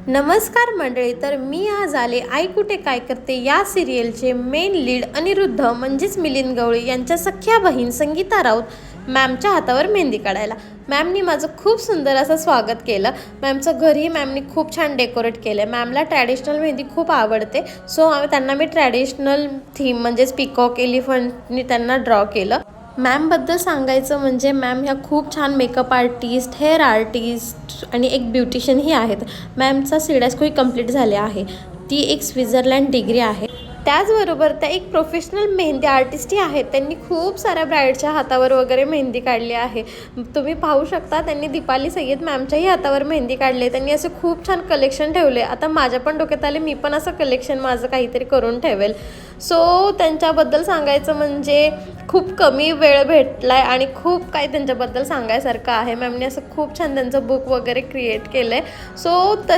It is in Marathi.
नमस्कार मंडळी, तर मी आज आले आई कुठे काय करते या सिरियलचे मेन लीड अनिरुद्ध म्हणजेच मिलिंद गवळी यांच्या सख्या बहीण संगीता राऊत मॅमच्या हातावर मेहंदी काढायला. मॅमनी माझं खूप सुंदर असं स्वागत केलं. मॅमचं घरही मॅमनी खूप छान डेकोरेट केलं. मॅमला ट्रॅडिशनल मेहंदी खूप आवडते, सो त्यांना मी ट्रॅडिशनल थीम म्हणजेच पिकॉक एलिफंटनी त्यांना ड्रॉ केलं. मॅमबद्दल सांगायचं म्हणजे मॅम ह्या खूप छान मेकअप आर्टिस्ट, हेअर आर्टिस्ट आणि एक ब्युटिशियनही आहेत. मॅमचा सीडास्कोही कंप्लीट झाले आहे. ती एक स्वित्झर्लंड डिग्री आहे. त्याचबरोबर त्या एक प्रोफेशनल मेहंदी आर्टिस्टही आहेत. त्यांनी खूप साऱ्या ब्राईडच्या हातावर वगैरे मेहंदी काढली आहे. तुम्ही पाहू शकता, त्यांनी दीपाली सय्यद मॅमच्याही हातावर मेहंदी काढले. त्यांनी असे खूप छान कलेक्शन ठेवले. आता माझ्या पण डोक्यात आले, मी पण असं कलेक्शन माझं काहीतरी करून ठेवेल. सो त्यांच्याबद्दल सांगायचं म्हणजे खूप कमी वेळ भेटला आहे आणि खूप काही त्यांच्याबद्दल सांगायसारखं आहे. मॅमने असं खूप छान त्यांचं बुक वगैरे क्रिएट केलं आहे. सो तशा